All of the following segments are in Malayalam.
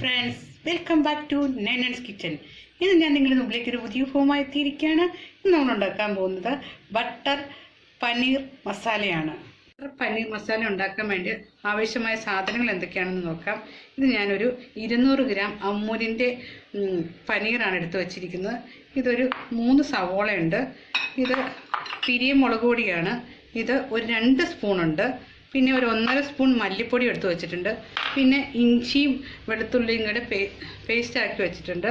Friends, welcome back to Ninan's kitchen. ഇന്ന് ഞാൻ നിങ്ങളുടെ മുമ്പിലേക്ക് ഒരു പുതിയ ഫോമായി എത്തിയിരിക്കുകയാണ്. ഇന്ന് നമ്മൾ ഉണ്ടാക്കാൻ പോകുന്നത് ബട്ടർ പനീർ മസാലയാണ്. പനീർ മസാല ഉണ്ടാക്കാൻ വേണ്ടി ആവശ്യമായ സാധനങ്ങൾ എന്തൊക്കെയാണെന്ന് നോക്കാം. ഇത് ഞാനൊരു 200 ഗ്രാം അമൂലിൻ്റെ പനീറാണ് എടുത്ത് വച്ചിരിക്കുന്നത്. ഇതൊരു 3 സവോളയുണ്ട്. ഇത് പിരിയ മുളക് പൊടിയാണ്. ഇത് ഒരു 2 സ്പൂണുണ്ട്. പിന്നെ ഒരു 1.5 സ്പൂൺ മല്ലിപ്പൊടി എടുത്ത് വെച്ചിട്ടുണ്ട്. പിന്നെ ഇഞ്ചിയും വെളുത്തുള്ളിയും കൂടെ പേസ്റ്റ് ആക്കി വെച്ചിട്ടുണ്ട്.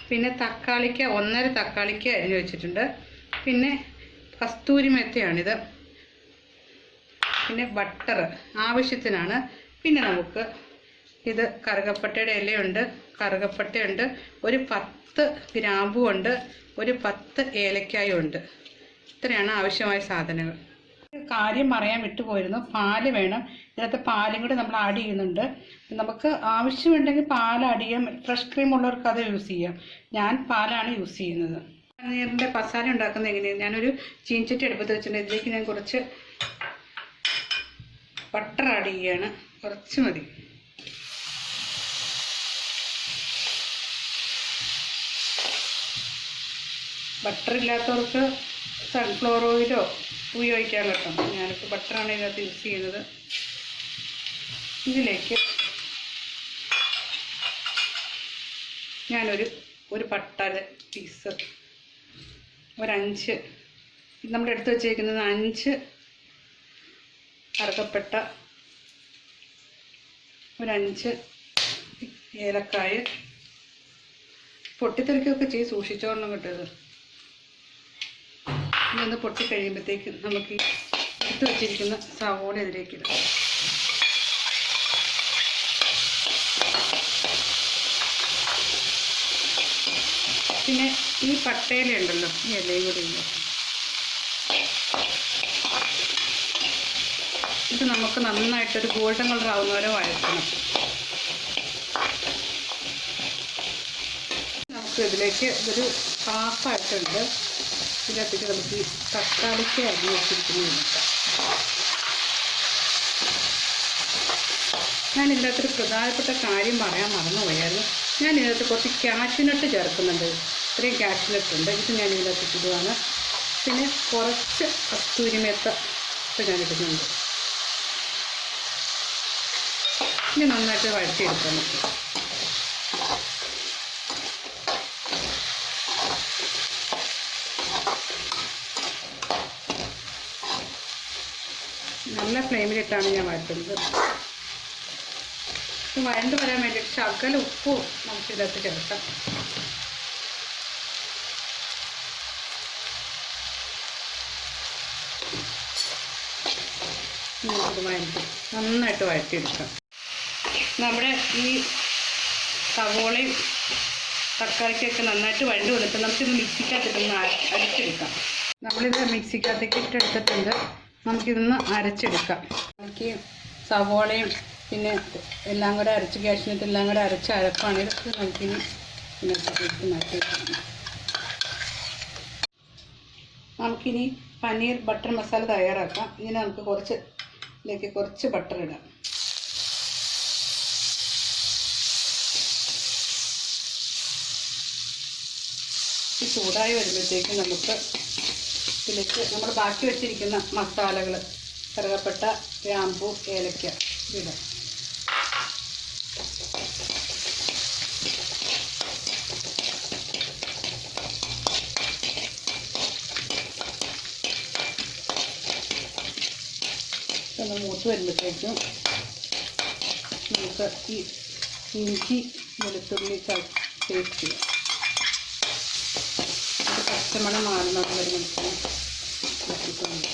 പിന്നെ തക്കാളിക്ക 1.5 തക്കാളിക്ക അരിഞ്ഞ് വെച്ചിട്ടുണ്ട്. പിന്നെ കസ്തൂരി മെത്തയാണിത്. പിന്നെ ബട്ടർ ആവശ്യത്തിനാണ്. പിന്നെ നമുക്ക് ഇത് കറുകപ്പട്ടയുടെ ഇലയുണ്ട്, കറുകപ്പട്ടയുണ്ട്, ഒരു 10 ഗ്രാമ്പുമുണ്ട്, ഒരു 10 ഏലക്കായും ഉണ്ട്. ഇത്രയാണ് ആവശ്യമായ സാധനങ്ങൾ. കാര്യം പറയാൻ വിട്ടുപോയിരുന്നു, പാല് വേണം. ഇതിനകത്ത് പാലും കൂടി നമ്മൾ ആഡ് ചെയ്യുന്നുണ്ട്. നമുക്ക് ആവശ്യമുണ്ടെങ്കിൽ പാൽ ആഡ് ചെയ്യാം. ഫ്രഷ് ക്രീം ഉള്ളവർക്ക് അത് യൂസ് ചെയ്യാം. ഞാൻ പാലാണ് യൂസ് ചെയ്യുന്നത്. പനീറിൻ്റെ മസാല ഉണ്ടാക്കുന്നത് എങ്ങനെയാണ്? ഞാനൊരു ചീൻചട്ടി അടുപ്പത്ത് വെച്ചിട്ടുണ്ട്. ഇതിലേക്ക് ഞാൻ കുറച്ച് ബട്ടർ ആഡ് ചെയ്യുകയാണ്. കുറച്ച് മതി. ബട്ടർ ഇല്ലാത്തവർക്ക് സൺഫ്ലവർ ഓയിലോ ഉപയോഗിക്കാൻ കേട്ടോ. ഞാനിപ്പോൾ ബട്ടറാണ് ഇതിനകത്ത് യൂസ് ചെയ്യുന്നത്. ഇതിലേക്ക് ഞാനൊരു പട്ടയുടെ പീസ്, ഒരു 5 നമ്മുടെ എടുത്ത് വെച്ചേക്കുന്നത് 5 കറുകപ്പട്ട, ഒരു 5 ഏലക്കായ. പൊട്ടിത്തെറിക്കൊക്കെ ചെയ്ത് സൂക്ഷിച്ചോളണം കേട്ടത്. ഇതൊന്ന് പൊട്ടിക്കഴിയുമ്പോഴത്തേക്ക് നമുക്ക് എടുത്ത് വെച്ചിരിക്കുന്ന സവോള ഇതിലേക്ക് ഇടാം. പിന്നെ ഈ പട്ടയിലുണ്ടല്ലോ, ഈ ഇലയും കൂടി ഇല്ല. ഇത് നമുക്ക് നന്നായിട്ടൊരു ഗോൾഡൻ കളർ ആവുന്ന വരെ വഴറ്റണം. നമുക്ക് ഇതിലേക്ക് ഇതൊരു ഹാഫായിട്ടുണ്ട്. ഇതിനകത്തേക്ക് നമുക്ക് ഈ തക്കാളിക്ക് അരിഞ്ഞ് വെച്ചിരിക്കുന്നത് നോക്കാം. ഞാൻ ഇതിനകത്തൊരു പ്രധാനപ്പെട്ട കാര്യം പറയാൻ മറന്നുപോയായിരുന്നു. ഞാൻ ഇതിനകത്ത് കുറച്ച് കാഷ്യൂനട്ട് ചേർക്കുന്നുണ്ട്. ഇത്രയും കാഷ്യൂനട്ട് ഉണ്ട്. ഇത് ഞാൻ ഇതിനകത്ത് ഇടുകയാണ്. പിന്നെ കുറച്ച് കസ്തൂരി മേത്ത ഞാൻ ഇടുന്നുണ്ട്. ഇനി നന്നായിട്ട് വഴറ്റിയെടുക്കണം. നല്ല ഫ്ലെയിമിലിട്ടാണ് ഞാൻ വഴറ്റുന്നത്. ഇത് വഴണ്ട് വരാൻ വേണ്ടിയിട്ട് ശകല ഉപ്പും നമുക്കിതിനകത്ത് ചേർക്കാം. നമുക്കിത് നന്നായിട്ട് വഴറ്റിയെടുക്കാം. നമ്മുടെ ഈ സവോളയും തക്കാളിക്കൊക്കെ നന്നായിട്ട് വഴണ്ട് വന്നിട്ട് നമുക്കിത് മിക്സിക്കകത്തിട്ടൊന്ന് അരച്ചെടുക്കാം. നമ്മളിത് മിക്സിക്കകത്തേക്ക് ഇട്ടെടുത്തിട്ടുണ്ട്. നമുക്കിതൊന്ന് അരച്ചെടുക്കാം. നമുക്ക് സവോളയും പിന്നെ എല്ലാം കൂടെ അരച്ച് കാഷ്യൂനട്ട് എല്ലാം കൂടെ അരച്ച് അരപ്പാണ്. ഇതൊക്കെ നമുക്കിനി ഇതിനകത്തേക്ക് മാറ്റിവെക്കാം. നമുക്കിനി പനീർ ബട്ടർ മസാല തയ്യാറാക്കാം. ഇതിന് നമുക്ക് ഇതിലേക്ക് കുറച്ച് ബട്ടർ ഇടാം. ഈ ചൂടായി വരുമ്പോഴത്തേക്ക് നമുക്ക് ഇതിലേക്ക് നമ്മൾ ബാക്കി വെച്ചിരിക്കുന്ന മസാലകൾ, കറുകപ്പട്ട, ഗ്രാമ്പൂ, ഏലക്ക ഇടാം. ഒന്ന് മൂത്ത് വരുമ്പോഴത്തേക്കും നമുക്ക് ഈ ഇഞ്ചി വെളുത്തുള്ളി പേസ്റ്റ് ചെയ്യാം. അത് പച്ചമണം മാറുന്നത് വരെ നമുക്ക് വറ്റിക്കൊണ്ട്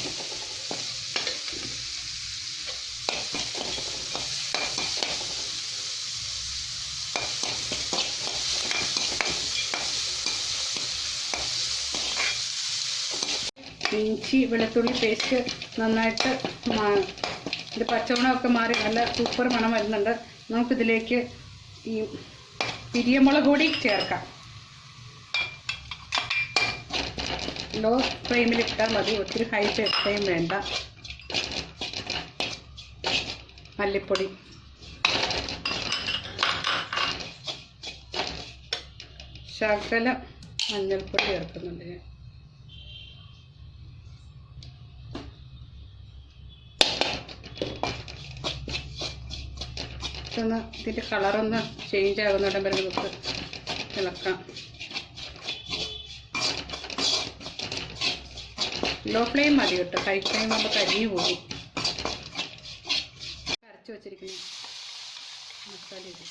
ഇഞ്ചി വെളുത്തുള്ളി പേസ്റ്റ് നന്നായിട്ട് ഇത് പച്ചമണമൊക്കെ മാറി നല്ല സൂപ്പർ മണം വരുന്നുണ്ട്. നമുക്കിതിലേക്ക് ഈ പിരിയമുളക് കൂടി ചേർക്കാം. ലോ ഫ്ലെയിമിലിട്ടാൽ മതി, ഒത്തിരി ഹൈ ഫ്ലെയിം വേണ്ട. മല്ലിപ്പൊടി, ശകല മഞ്ഞൾപ്പൊടി ചേർക്കുന്നുണ്ട് ഞാൻ. ഒന്ന് ഇതിൻ്റെ കളറൊന്ന് ചേഞ്ച് ആകുന്നിടം വരെ നമുക്ക് ഇളക്കാം. ലോ ഫ്ലെയിം മതി കേട്ടോ, ഹൈ ഫ്ലെയിം ആകുമ്പോൾ കരിഞ്ഞു പോകും. അരച്ച് വെച്ചിരിക്കുന്നു മസാല ഇട്ട്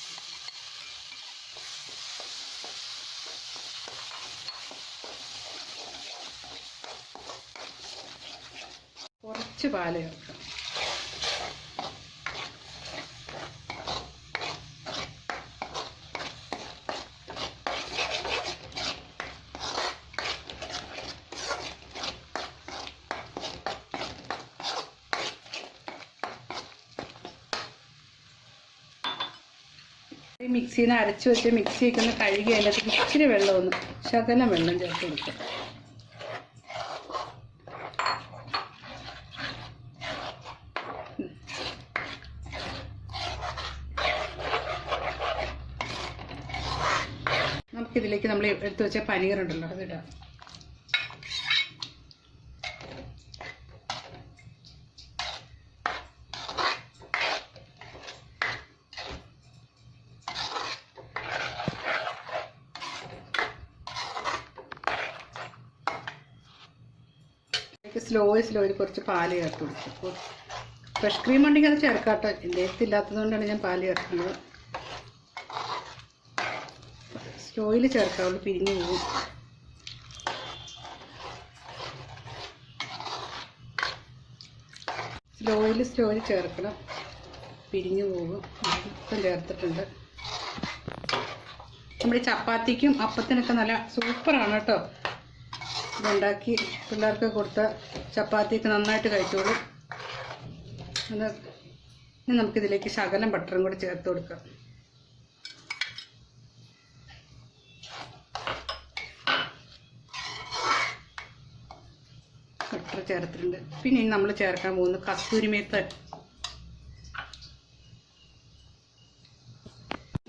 കുറച്ച് പാല് ചേർക്കാം. ഈ മിക്സിയിൽ നിന്ന് അരച്ച് വെച്ച് മിക്സിയൊക്കെ ഒന്ന് കഴുകി അതിനകത്ത് ഇച്ചിരി വെള്ളം ശകലം വെള്ളം ചേർത്ത് കൊടുക്കാം. നമുക്കിതിലേക്ക് നമ്മൾ എടുത്ത് വെച്ച പനീറുണ്ടല്ലോ അതിടാം. സ്ലോയിൽ കുറച്ച് പാല് ചേർത്ത് കൊടുക്കും. ഫ്രഷ് ക്രീം ഉണ്ടെങ്കിൽ അത് ചേർക്കാട്ടോ. എൻ്റെ അടുത്തില്ലാത്തതുകൊണ്ടാണ് ഞാൻ പാല് ചേർക്കുന്നത്. സ്ലോയിൽ ചേർക്കാവുള്ളൂ, പിരിഞ്ഞു പോകും. സ്ലോയിൽ ചേർക്കണം, പിരിഞ്ഞു പോകും. ഇപ്പം ചേർത്തിട്ടുണ്ട്. നമ്മുടെ ചപ്പാത്തിക്കും അപ്പത്തിനൊക്കെ നല്ല സൂപ്പറാണ് കേട്ടോ. ഇതുണ്ടാക്കി പിള്ളേർക്ക് കൊടുത്ത ചപ്പാത്തിയൊക്കെ നന്നായിട്ട് കഴിച്ചോളും. അത് ഇനി നമുക്കിതിലേക്ക് ശകലം ബട്ടറും കൂടി ചേർത്ത് കൊടുക്കാം. ബട്ടർ ചേർത്തിട്ടുണ്ട്. പിന്നെ ഇനി നമ്മൾ ചേർക്കാൻ പോകുന്ന കസ്തൂരി മേത്ത്.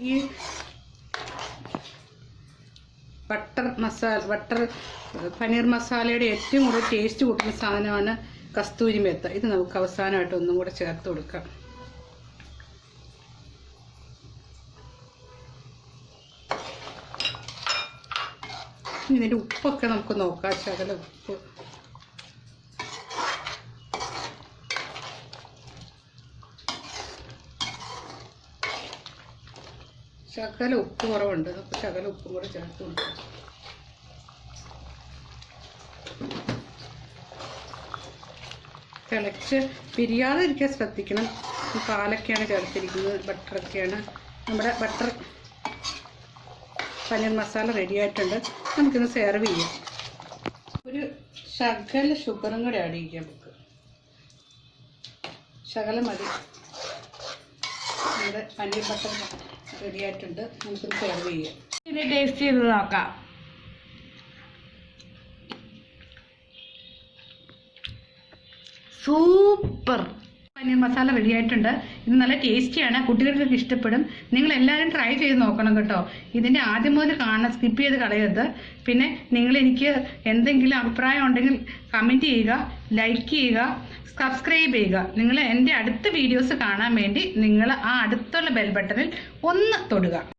ഈ ബട്ടർ പനീർ മസാലയുടെ ഏറ്റവും കൂടുതൽ ടേസ്റ്റ് കൂട്ടുന്ന സാധനമാണ് കസ്തൂരി മേത്ത്. ഇത് നമുക്ക് അവസാനമായിട്ട് ഒന്നും കൂടെ ചേർത്ത് കൊടുക്കാം. ഇതിൻ്റെ ഉപ്പൊക്കെ നമുക്ക് നോക്കാം. ശകലം ഉപ്പ് കുറവുണ്ട്. അപ്പോൾ ശകലം ഉപ്പും കൂടെ ചേർത്ത് കൊടുക്കാം. തിളച്ച് പിരിയാതിരിക്കാൻ ശ്രദ്ധിക്കണം. പാലൊക്കെയാണ് ചേർത്തിരിക്കുന്നത്, ബട്ടറൊക്കെയാണ്. നമ്മുടെ ബട്ടർ പനീർ മസാല റെഡി ആയിട്ടുണ്ട്. നമുക്കിന്ന് സെർവ് ചെയ്യാം. ഒരു ശകല ഷുഗറും കൂടെ ആഡ് ചെയ്യാം. നമുക്ക് ശകലം മതി. നമ്മുടെ പനീർ ബട്ടർ റെഡി ആയിട്ടുണ്ട്. നമുക്കിന്ന് സെർവ് ചെയ്യാം. ഇത് ടേസ്റ്റ് ചെയ്ത് നോക്കാം. സൂപ്പർ പനീർ മസാല റെഡി ആയിട്ടുണ്ട്. ഇത് നല്ല ടേസ്റ്റിയാണ്, കുട്ടികൾക്കൊക്കെ ഇഷ്ടപ്പെടും. നിങ്ങൾ എല്ലാവരും ട്രൈ ചെയ്ത് നോക്കണം കേട്ടോ. ഇതിൻ്റെ ആദ്യം മുതൽ കാണാൻ സ്കിപ്പ് ചെയ്ത് കളയരുത്. പിന്നെ നിങ്ങൾ എനിക്ക് എന്തെങ്കിലും അഭിപ്രായം ഉണ്ടെങ്കിൽ കമൻറ്റ് ചെയ്യുക, ലൈക്ക് ചെയ്യുക, സബ്സ്ക്രൈബ് ചെയ്യുക. നിങ്ങൾ എൻ്റെ അടുത്ത വീഡിയോസ് കാണാൻ വേണ്ടി നിങ്ങൾ ആ അടുത്തുള്ള ബെൽ ബട്ടണിൽ ഒന്ന് തൊടുക.